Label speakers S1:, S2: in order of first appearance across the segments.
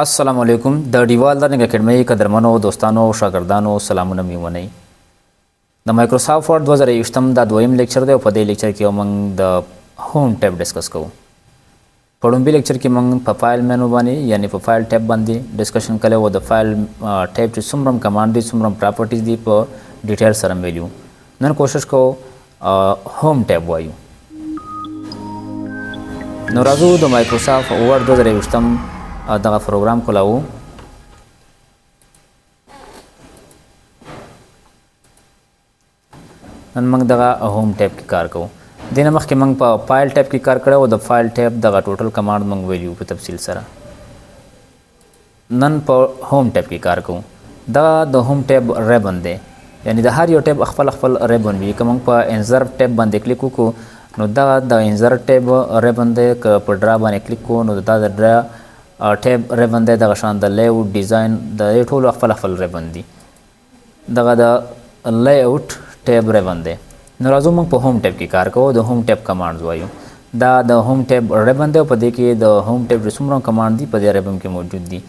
S1: السلام علیکم د ډیوال لرننګ اکیډمي قدرمنو دوستانو او شاګردانو سلامونه می ونی د مایکروسافټ ورډ 2020 دا دویم لیکچر دی او په دې لیکچر کې موږ د هوم ټیب ډیسکس کوو په لومړي لیکچر کې موږ په فایل مینو باندې یعنی په فایل ټیب باندې ډسکشن کړی و د فایل ټیب چې څومره کمانډ دي څومره پراپرټیز دي په ډیټیل سره ویلیو نن کوشش کوو هوم ټیب وایو نو راځو د مایکروسافټ ورډ 2020 دغه پروګرام کولاو نن موږ دغه هوم ټیب کې کار کوو دینه مخکې موږ په فایل ټیب کې کار کړی او د فایل ټیب دغه ټوټل کمانډ موږ ویلیو په تفصیل سره نن په هوم ټیب کې کار کوو دا د هوم ټیب ریبن دی یعنی د هر یو ټیب خپل خپل ریبن وي که موږ په انزرټ ټیب باندې کلیک وکړو نو دا د انزرټ ټیب ریبن دی که په ډرا باندې کلیک کوو نو دا د ډرا ټیب ریبن دی دغه شان د لیاوټ ډیزاین د ټولو خپل خپل ریبن دي دغه د لیاوټ ټیب ریبن دی نو راځو موږ په هوم ټیب کې کار کوو د هوم ټیب کمانډز وایو دا د هوم ټیب ریبن دی او په دې کې د هوم ټیب څومره کمانډ دي په دې ریبن کې موجود دي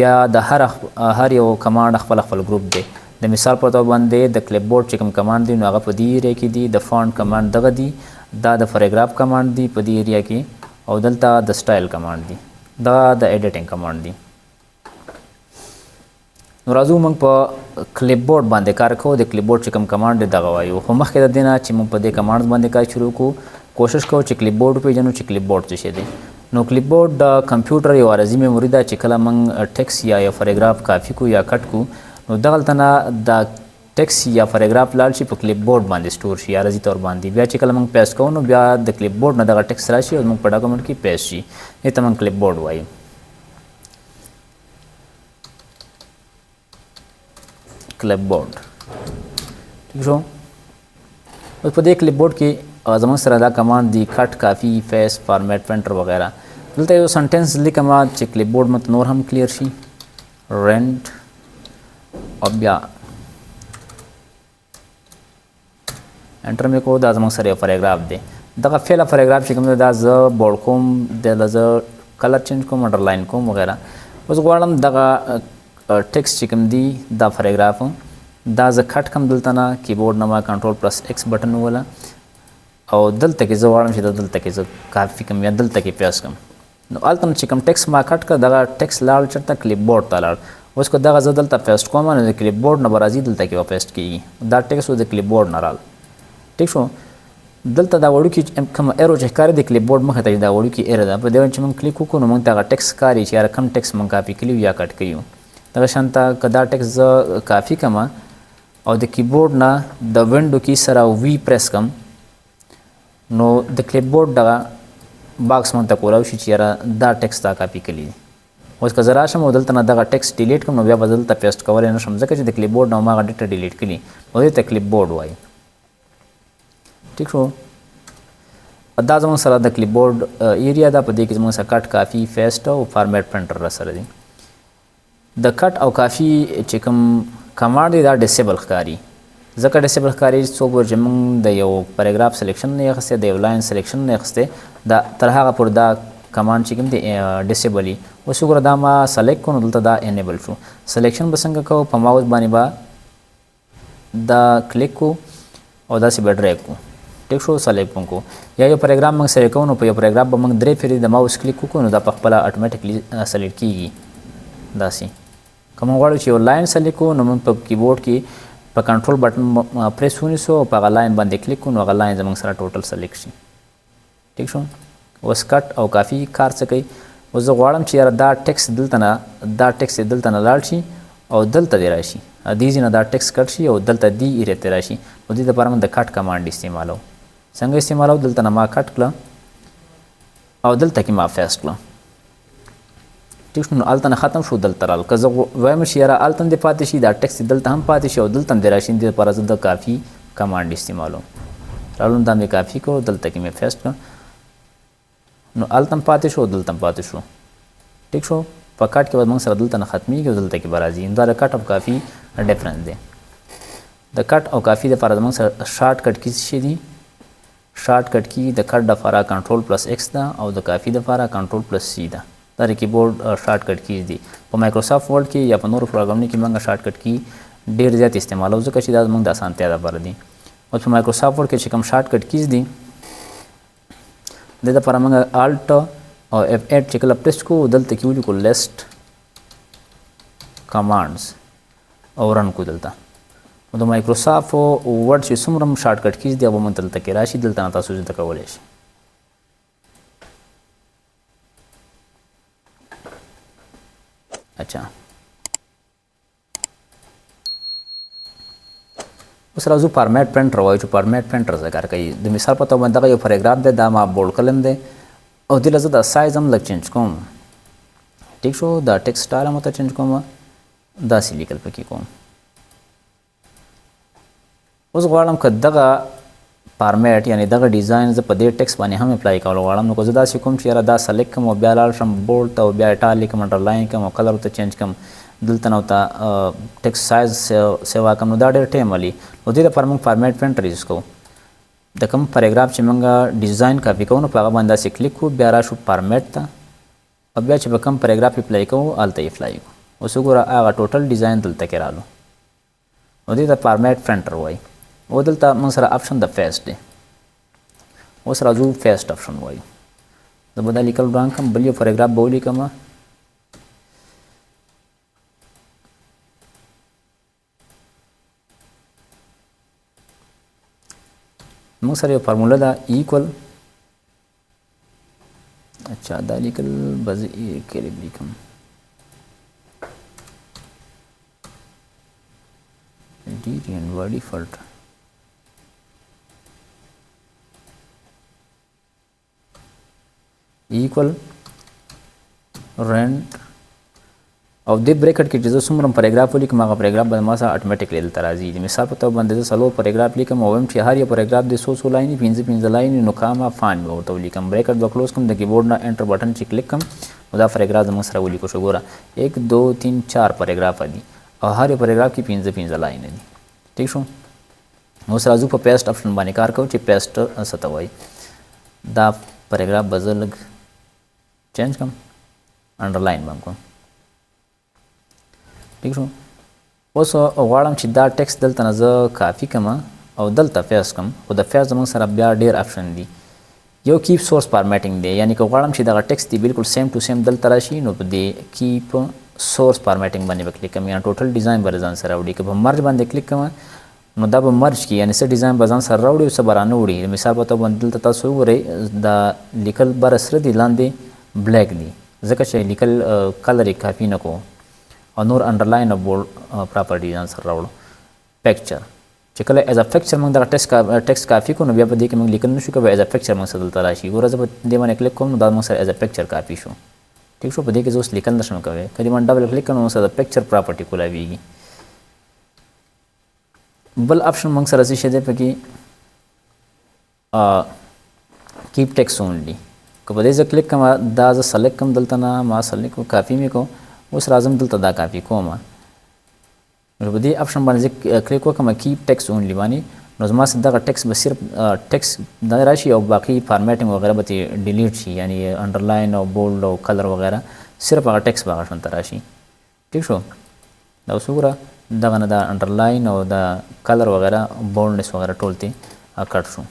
S1: بیا د هر یو کمانډ خپل خپل ګروپ دی د مثال په توګه باندې د کلیپ بورډ چې کوم کمانډ دي نو هغه په دې ایریا کې دي د فونټ کمانډ دغه دي دا د پیراګراف کمانډ دي په دې ایریا کې او دلته د سټایل کمانډ دي دا د ایډیټینګ کمانډ دي نو راځو موږ په کلیپ بورډ باندې کار کوو د کلیپ بورډ چې کوم کمانډ دی دغه وایو خو مخکې د دې نه چې موږ په دې کمانډ باندې کار شروع کوو کوشش کوو چې کلیپ بورډ وپېژنو چې کلیپ بورډ څه شی دی نو کلیپ بورډ د کمپیوټر یو عارضي میموري ده چې کله موږ ټیکس یا یو پیراګراف کاپي کو یا کټ کو نو دغلته نه د ټیکس یا پیراګراف لاړ شي په کلیپ بورډ باندې سٹور شي عارضي طور باندې بیا چې کله موږ پیسټ کوو نو بیا د کلیپ بورډ نه دغه ټیکس راشي او موږ په ډاکومنټ کې پیسټ شي دې ته موږ کلیپ بورډ وایو کلیپ بورډ ٹھیک شو اوس په دې کلیپ بورډ کې زموږ سره دا کمانډ دي کټ کافي فیس فارمیټ پرنټر وغیرہ دلته یو سنټنس لیکم چې کلیپ بورډ مت نور هم کلیر شي رنٹ او بیا انټر مې کو دا زموږ سره یو پیراګراف دی دغه فعل پیراګراف چې کوم دی دا زه بورډ کوم د زه کلر چینج کوم انډرلاین کوم وغیرہ اوس غواړم دغه ټیکس چې کوم دی دا پیراګراف دا زه کټ کوم دلته نه کیبورډ نه ما کنټرول پلس ایکس بټن ووهله او دلته کې زه غواړم چې دلته کې زه کافي کوم یا دلته کې پیسټ کوم نو هلته چې کوم ټیکس ما کټ کړ دغه ټیکس لاړ چېرته کلیپ بورډ ته لاړ اوس که دغه زه دلته پیسټ کوم نو د کلیپ بورډ نه به راځي دلته کې به پیسټ کېږي دا ټیکس د کلیپ بورډ نه رال ټیک شو دلته دا وړوکي کوم ایرو چې ښکاري د کلیپ بورډ مخې ته دا وړوکي ایره ده په دې باندې چې موږ کلیک وکړو نو موږ ته هغه ټیکس ښکاري چې یاره کوم ټیکس موږ کاپي کړي یا کټ کړي دغه شان ته که دا ټیکس زه کافي کړم او د کیبورډ نه د وینډو کی سره وی پریس کړم نو د کلیپ بورډ دغه باکس موږ ته کولی شي چې یاره دا ټیکس تا کاپي کړي دي اوس که زه راشم او دلته نه دغه ټیکس ډیلیټ کړم نو بیا به دلته پیسټ کولی نه شم ځکه چې د کلیپ بورډ نه هماغه ډیټه ډیلیټ کړي نو دې ته کلیپ بورډ وایي ٹھیک شو دا زموږ سره د کلیپ بورډ ایریا ده په دې کې زموږ سره کټ کافي فیسټ او فارمیټ پرنټر را سره دي د کټ او کافي چې کوم کمانډ دی دا ډیسیبل ښکاري ځکه ډیسیبل ښکاري څوک ور چې موږ د یو پیراګراف سلیکشن نه اخیستی د یو لاین سلیکشن نه اخیستی دا تر هغه پورې دا کمانډ چې کوم دی ډیسیبل وي اوس وګوره دا ما سلیکټ کړو نو دلته دا انیبل شو سلیکشن به څنګه کوو په ماوس باندې به دا کلیک کو او داسې به ډریګ کو ټیک شو سلیکټ کو یا یو پیراګراف موږ سلیکټ کوو نو په یو پیراګراف به موږ درې پیرې د ماوس کلیک وکړو نو دا په خپله اټومیټیکلی سلیکټ کیږي داسې که موږ غواړو چې یو لاین سلیکټ کوو نو موږ په کیبورډ کې په کنټرول بټن پریس ونیسو او په هغه لاین باندې کلیک کوو نو هغه لاین زموږ سره ټوټل سلیکټ شي ټیک شو اوس کټ او کافي کار څه کوي اوس زه غواړم چې یاره دا ټیکس دلته نه دا ټیکس دلته نه لاړ شي او دلته دې راشي دې ځای نه دا ټیکس کټ شي او دلته دې ایریا ته راشي نو دې دپاره موږ د کټ کمانډ استعمالو څنګه استعمالو دلته نه ما کټ کړه او دلته کې ما پیسټ کړه ټیک شو نو هلته نه ختم شو دلته رال که زه وایم چې یاره هلته هم دې پاتې شي دا ټیکس دلته هم پاتې شي او دلته هم دې راشي دې دپاره زه د کافي کمانډ استعمالو رالو دا مې کافي کړو دلته کې مې پیسټ کړه نو هلته هم پاتې شو دلته هم پاتې شو ټیک شو په کټ کې به موږ سره دلته نه ختمیږي او دلته کې به راځي دا د کټ او کافي ډفرنس دی د کټ او کافي دپاره زموږ سره شارټ کټ کې څه شي دي شارټ کټ کی د کټ دپاره کنټرول پلس ایکس ده او د کافي دپاره کنټرول پلس سی ده دا کیبورډ شارټ کټ کیز دي په مایکروسافټ ورډ کې یا په نورو پروګرامونو کې موږ شارټ کټ کی ډیر زیات استعمالو ځکه چې دا موږ د اسانتیا لپاره دي اوس په مایکروسافټ ورډ کې چې کوم شارټ کټ کیز دي د لپاره موږ الټ او F8 چې کله پریس کو دلته کې ولیکو لیست کمانډز او رن کو دلته د مایکروسافټ ورډ چې څومره شارټ کټ کیز دي هغه مونږ دلته کې راشي دلته تاسو زده کولی شئ اچھا اوس راځو فارمیټ پرنټر وایو چې فارمیټ پرنټر څه کار کوي د مثال په توګه دغه یو پاراګراف دی دا ما بولډ کلم دی او دې لزه د سایز هم لږ چینج کوم ټیک شو دا ټیکسټ سټایل هم ته چینج کوم داسې لیکل پکې کوم اوس غواړم که دغه فارمیټ یعنی دغه ډیزاین زه په دې ټیکسټ باندې هم اپلای کول غواړم نو که زه داسې کوم چې یاره دا سلیکټ کوم او بیا لاړ شم بولډ ته او بیا اټالیک کوم انډرلاین کوم او کلر ته چینج کوم دلته نو ته ټیکسټ سایز سیوا کوم نو دا ډېر ټایم ولي نو دې لپاره موږ فارمیټ پرنټر یوز کوو د کوم پاراګراف چې موږ ډیزاین کاپي کوو نو په هغه باندې داسې کلیک کوو بیا راشو فارمیټ ته او بیا چې به کوم پاراګراف اپلای کوو هلته اپلای کوو اوس وګوره هغه ټوټل ډیزاین دلته کې رالو نو دې ته فارمیټ پرنټر وایي او دلته موږ سره آپشن د فیسټ دی اوس راځو فیسټ آپشن وایو زه به دا لیکل وران کړم بل یو پاراګراف به ولیکم موږ سره یو فارموله ده ایکول اچھا دا لیکل به زه کلیب لیکم ډیریان by default equal rent او د بریکټ کې چې زه څومره پاراګراف ولیکم هغه پاراګراف به ما سره اتوماتیکلی دلته راځي د مثال په توګه باندې زه څلور پاراګراف لیکم او وایم چې هر یو پاراګراف د څو لاینې پنځه لاینې نو کامه فان به ورته ولیکم بریکټ به کلوز کړم د کیبورډ نه انټر بټن چې کلیک کړم نو دا پاراګراف زموږ سره ولیکو شو ګوره 1 2 3 4 پاراګراف دي او هر یو پاراګراف کې پنځه لاینې دي ٹھیک شو اوس راځو په پیسټ آپشن باندې کار کوو چې پیسټ څه ته وایي دا پاراګراف به زه لږ چینج کړم انډرلاین به کوم ٹھیک شو اوس غواړم چې دا ټیکسټ دلته نه زه کاپي کړم او دلته پیسټ کړم خو د پیسټ زموږ سره بیا ډېر آپشن دي یو کیپ سورس فارمیټینګ دی یعنی که غواړم چې دغه ټیکسټ دی بالکل سیم ټو سیم دلته راشي نو په دې کیپ سورس فارمیټینګ باندې به کلیک کوم یا ټوټل ډیزاین به ځان سره وړي که په مرج باندې کلیک کوم نو دا به مرج کی یعنی څه ډیزاین به ځان سره راوړي او څه به رانه وړي مثال په توګه دلته تاسو وګورئ دا لیکل بر سره دی لاندې بلیک دی ځکه چې لیکل کلر یې کاپي نه کوو او نور انډرلاین او بولډ پراپرټي ځان سره راوړو پکچر چې کله ایز ا پکچر موږ دغه ټیکسټ کاپي کوو نو بیا په دې کې موږ لیکل نشو کولی ایز ا پکچر موږ سره دلته راشي ګوره زه په دې باندې کلیک کوم نو دا موږ سره ایز ا پکچر کاپي شو ٹھیک شو په دې کې زه اوس لیکل نشم کولی که دې باندې ډبل کلیک کړم نو موږ سره د پکچر پراپرټي کولاویږي بل آپشن موږ سره څه شی دی پکې کیپ ټیکسټ اونلی که په دې زه کلیک کوم دا زه سلیکټ کوم دلته نه ما سلیکټ کو کاپي مې کو اوس راځم دلته دا کاپي کوم نو په دې آپشن باندې زه کلیک وکړم کیپ ټیکسټ اونلی باندې نو زما سره دغه ټیکسټ به صرف ټیکسټ دا راشي او باقي فارمیټینګ وغیره به ډیلیټ شي یعنی انډرلاین او بولډ او کلر وغیره صرف هغه ټیکسټ به هغه شان ته راشي ٹھیک شو دا اوس وګوره دغه نه دا انډرلاین او دا کلر وغیره بولډنس وغیره ټول ته کټ شو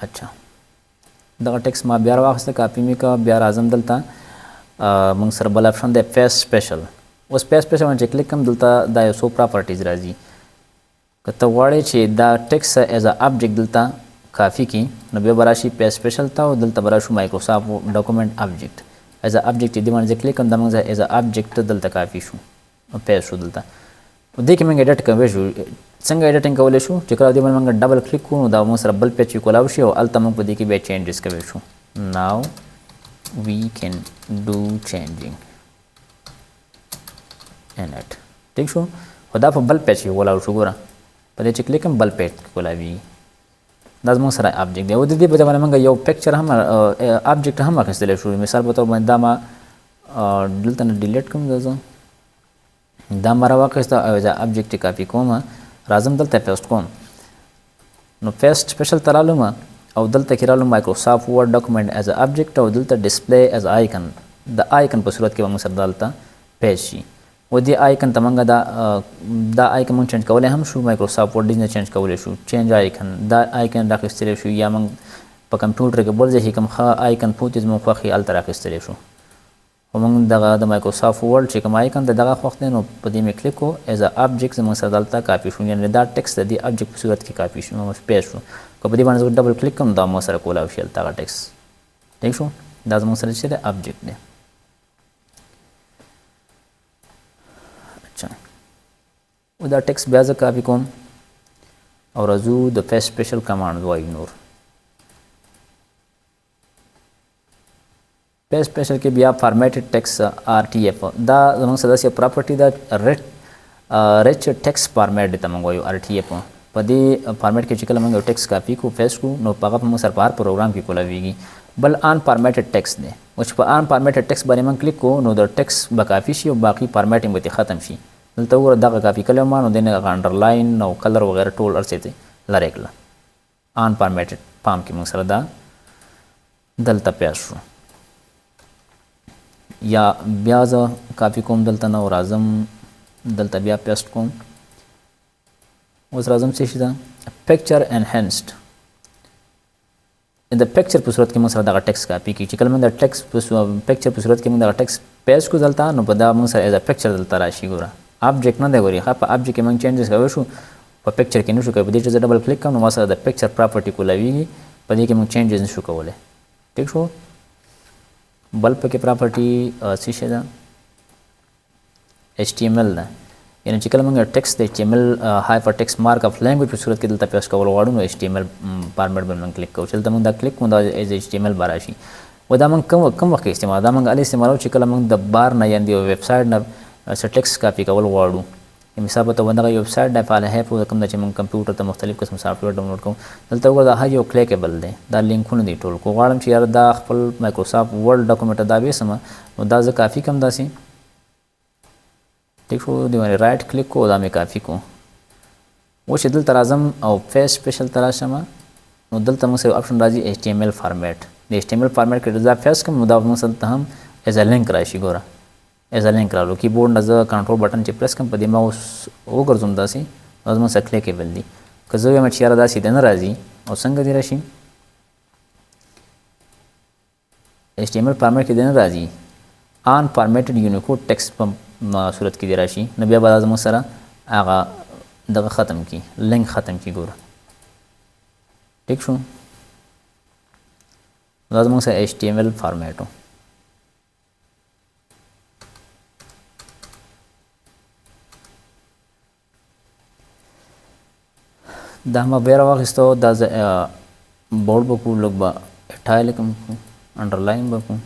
S1: اچھا دغه ټیکسټ ما بیا راواخیسته کاپي مې کړه بیا راځم دلته موږ سره بل آپشن دی پیس سپیشل اوس پیس سپیشل باندې کلیک کوم دلته دا یو څو پراپرټیز راځي که ته غواړې چې دا ټیکسټ ایز ا آبجیکټ دلته کافي کی نو بیا به راشي پیس سپیشل ته او دلته به راشو مایکروسافټ ډاکومنټ آبجیکټ ایز ا آبجیکټ دې باندې کلیک کوم دا موږ ایز ا آبجیکټ دلته کافي شو پیس شو دلته دې کې موږ ایډیټ کولی شو څنګه ایډیټینګ کولی شو چې کله دې باندې موږ ډبل کلیک کوو نو دا موږ سره بل پیج کولاو شي او هلته موږ په دې کې بیا چینجز کولی شو ناو وی کین ډو چینجینګ ان اټ ٹھیک شو خو دا په بل پیج کې کولاو شو ګوره په دې چې کلیک کوم بل پیج کې کولاوي دا زموږ سره آبجیکټ دی او د دې په ځای باندې موږ یو پکچر هم آبجیکټ هم اخیستلی شو مثال په توګه باندې دا ما دلته نه ډیلیټ کوم دا ما راواخیسته او ایز آبجیکټ یې کاپي کوم راځم دلته پیسټ کوم نو پیسټ سپیشل ته رالم او دلته کې رالم مایکروسافټ ورډ ډاکومنټ ایز ا ابجیکټ او دلته ډسپلی ایز آیکن د آیکن په صورت کې موږ سره دلته پیسټ شي و دې آیکن ته موږ دا آیکن موږ چینج کولی هم شو مایکروسافټ ورډ ډیزاین چینج کولی شو چینج آیکن دا آیکن راخیستلی شو یا موږ په کمپیوټر کې بل ځای کې کوم ښه آیکن پوتې زموږ خوښ یې هلته راخیستلی شو خو موږ دغه د مایکروسافټ ورډ چې کوم آیکن د دغه خوښ دی نو په دې مې کلیک کړو ایز ا ابجیکټ زموږ سره دلته کاپي شو یعنې دا ټکس د دې ابجیکټ په صورت کې کاپي شو پیسټ شو که په دې باندې زه ډبل کلیک کوم دا مو سره کولی شي هلته هغه ټکس ټیک شو دا زموږ سره چې دی ابجیکټ دی اچھا و دا ټکس بیا زه کاپي کوم او راځو د پیسټ سپیشل کمانډ وایو نور پیسټ سپیشل کې بیا فارمیټډ ټیکس آر ټي اف دا زموږ سره داسې پراپرټي ده ریچ ټیکس فارمیټ دی ته موږ وایو آر ټي اف په دې فارمیټ کې چې کله موږ یو ټیکس کاپي کړو پیسټ کړو نو په هغه په موږ سره په هر پروګرام کې کولاویږي بل ان فارمیټډ ټیکس دی او چې په ان فارمیټډ ټیکس باندې موږ کلیک کوو نو د ټیکس به کافي شي او باقي فارمیټینګ به ختم شي دلته وګوره دغه کاپي کړی ما نو دې نه هغه انډرلاین او کلر وغیره ټول هر څه یې لرې کړله ان فارمیټډ پام کې موږ سره دا دلته پیسټ شو یا بیا زه کاپي کوم دلته نه راځم دلته بیا پیسټ کوم اوس راځم څه شي ده پکچر انهانسډ د پکچر په صورت کې موږ سره دغه ټیکس کاپي کړي چې کله موږ د ټیکس پکچر په صورت کې موږ دغه ټیکس پیسټ کړو دلته نو په دا موږ سره ایز ا پکچر دلته راشي ګوره ابجیکټ نه دی ګورې ښه په ابجیکټ کې موږ چینجز کولی شو په پکچر کې نشو کولی په دې چې زه ډبل کلیک کوم نو ما سره د پکچر پراپرټي کولاویږي په دې کې موږ چینجز نشو کولی ټیک شو بل پکې پراپرټي څه شی ده HTML ده یعنی چې کله موږ ټیکس د HTML هایپر ټیکس مارک اف لینګویج په صورت کې دلته پیسټ کول غواړو نو HTML فارمیټ باندې موږ کلیک کوو چې دلته موږ دا کلیک کوو دا ایز HTML به راشي و دا موږ کوم وخت استعمال دا موږ هلې استعمالوو چې کله موږ د بار نه یا د یو ویب سایټ نه څه ټیکس کاپي کول غواړو مثال په توګه دغه ویب سایټ دی فعال هیپ کوم ده چې موږ کمپیوټر ته مختلف قسم سافټویر ډاونلوډ کوو دلته وګوره دا هر یو کلیکیبل دی دا لینکونه دي ټول کو غواړم چې یاره دا خپل مایکروسافټ ورډ ډاکومنټ دا ویسمه نو دا زه کافي کم داسې ټیک شو دی باندې رایټ کلیک کو دا مې کافي کو اوس چې دلته راځم او پیسټ سپیشل ته راشم نو دلته موږ سره آپشن راځي HTML فارمیټ د HTML فارمیټ کې دا پیسټ کوم نو دا موږ سره هم ایز ا لینک راشي ګوره ایز ا لینک رالو کیبورډ نه زه کنټرول بټن چې پریس کوم په دې ما اوس وګرځوم داسې نو زما سره کلیکیبل دي که زه وایم چې یاره داسې دی نه راځي او څنګه دی راشي HTML فارمیټ کې دی نه راځي ان فارمیټډ یونیکوډ ټیکسټ په صورت کې دی راشي نو بیا به دا زموږ سره هغه دغه ختم کړي لینک ختم کړي ګوره ټیک شو دا زموږ سره HTML فارمیټ و دا ما بیا راواخیستو دا بورډ به کړو لږ به اټایلک هم کړو انډرلاین به کړو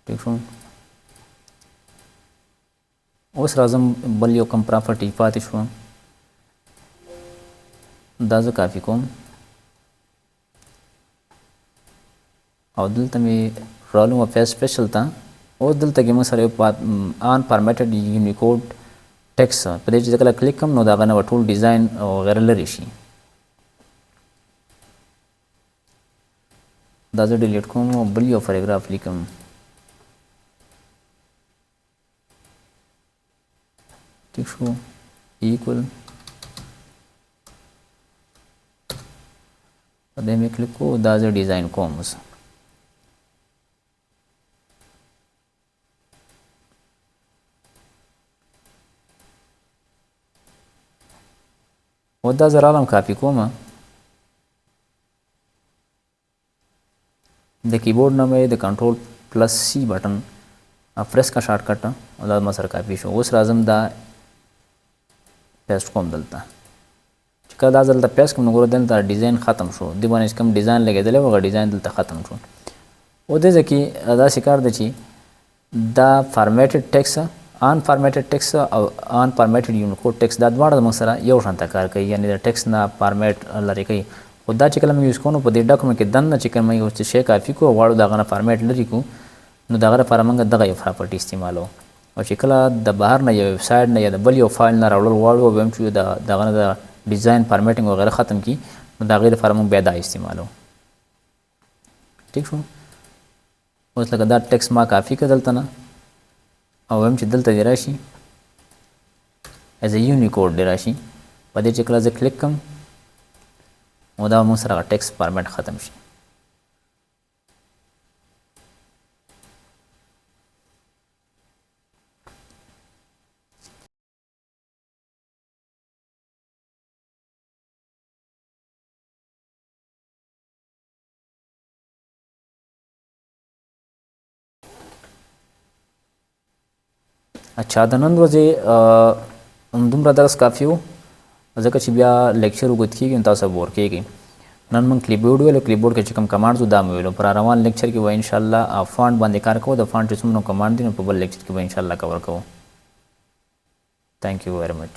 S1: ټیک شو اوس راځم بل یو کم پراپرټي پاتې شوه دا زه کافي کوم او دلته مې رالم پیسټ سپیشل ته اوس دلته کې موږ سره یو ان فارمیټډ یونیکوډ ټیکس په دې چې کله کلیک کوم نو دا هغه نه به ټول ډیزاین او وغیره لرې شي دا زه ډیلیټ کوم او بل یو پیراګراف لیکم ٹھیک شو ایکول په دې مې کلیک کوو دا زه ډیزاین کوم اوس و دا زه رالم کاپي کوم د کیبورډ نه مې د کنټرول پلس سی بټن پریس کا شارټ کټ او دا ما سره کاپي شو اوس راځم دا پیسټ کوم دلته چې کله دا دلته پیسټ کوم نو ګوره دلته ډیزاین ختم شو دې باندې کوم ډیزاین لګېدلی و هغه ډیزاین دلته ختم شو او دې ځای کې داسې کار دی چې دا فارمیټډ ټیکس ان فارمیټډ ټیکس او ان فارمیټډ یونیکوډ ټیکس دا دواړه زموږ سره یو شانته کار کوي یعنې د ټیکس نه فارمیټ لرې کوي خو دا چې کله موږ یوز کوو نو په دې ډاکومنټ کې دننه چې کوم یو څه شی کافي کړو غواړو د هغه نه فارمیټ لرې کړو نو د هغه لپاره موږ دغه یو پراپرټي استعمالوو او چې کله د بهر نه یو ویب سایټ نه یا د بل یو فایل نه راوړل غواړو او هم چې دغه نه د ډیزاین فارمیټینګ وغیره ختم کی نو د هغې لپاره موږ بیا دا استعمالو. ټیک شو. اوس لکه دا ټیکس ما کافي که دلته نه او هم چې دلته دې راشي ایز ا یونیکوډ دې راشي په دې چې کله زه کلیک کړم نو دا موږ سره ټیکس فارمیټ ختم شي. اچھا د نن ورځې همدومره درس کافي و ځکه چې بیا لیکچر اوږد کېږي نو تاسو بور کېږئ. نن موږ کلیبورډ ویلو کلیبورډ کې چې کوم کمانډز دا مو ویلو پر روان لیکچر کې به انشاءالله فونټ باندې کار کوو د فونټ چې څومره کمانډ دي نو په بل لیکچر کې به انشاءالله کور کوو. تھینک یو ویری مچ.